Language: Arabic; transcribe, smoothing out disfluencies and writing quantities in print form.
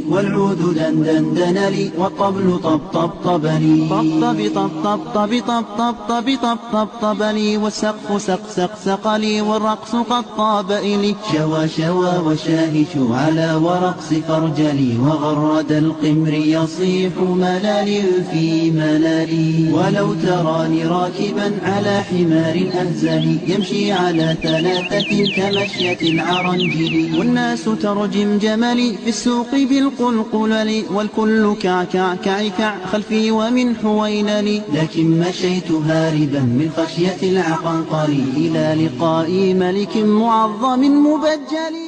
والعود دندن لي والطبل طبطب لي طب لي والسقف سق لي والرقص قد طاب إلي شوى وشاهش على ورقص فرجلي وغرد القمر يصيح ملالي في ملالي ولو تراني راكبا على حمار أهزلي يمشي على ثلاثة كمشية العرنجل والناس ترجم جملي في السوق بالقلقلل والكل كعكع خلفي ومن حوينلي لكن مشيت هاربا من خشية العقنقل إلى لقاء ملك معظم مبجل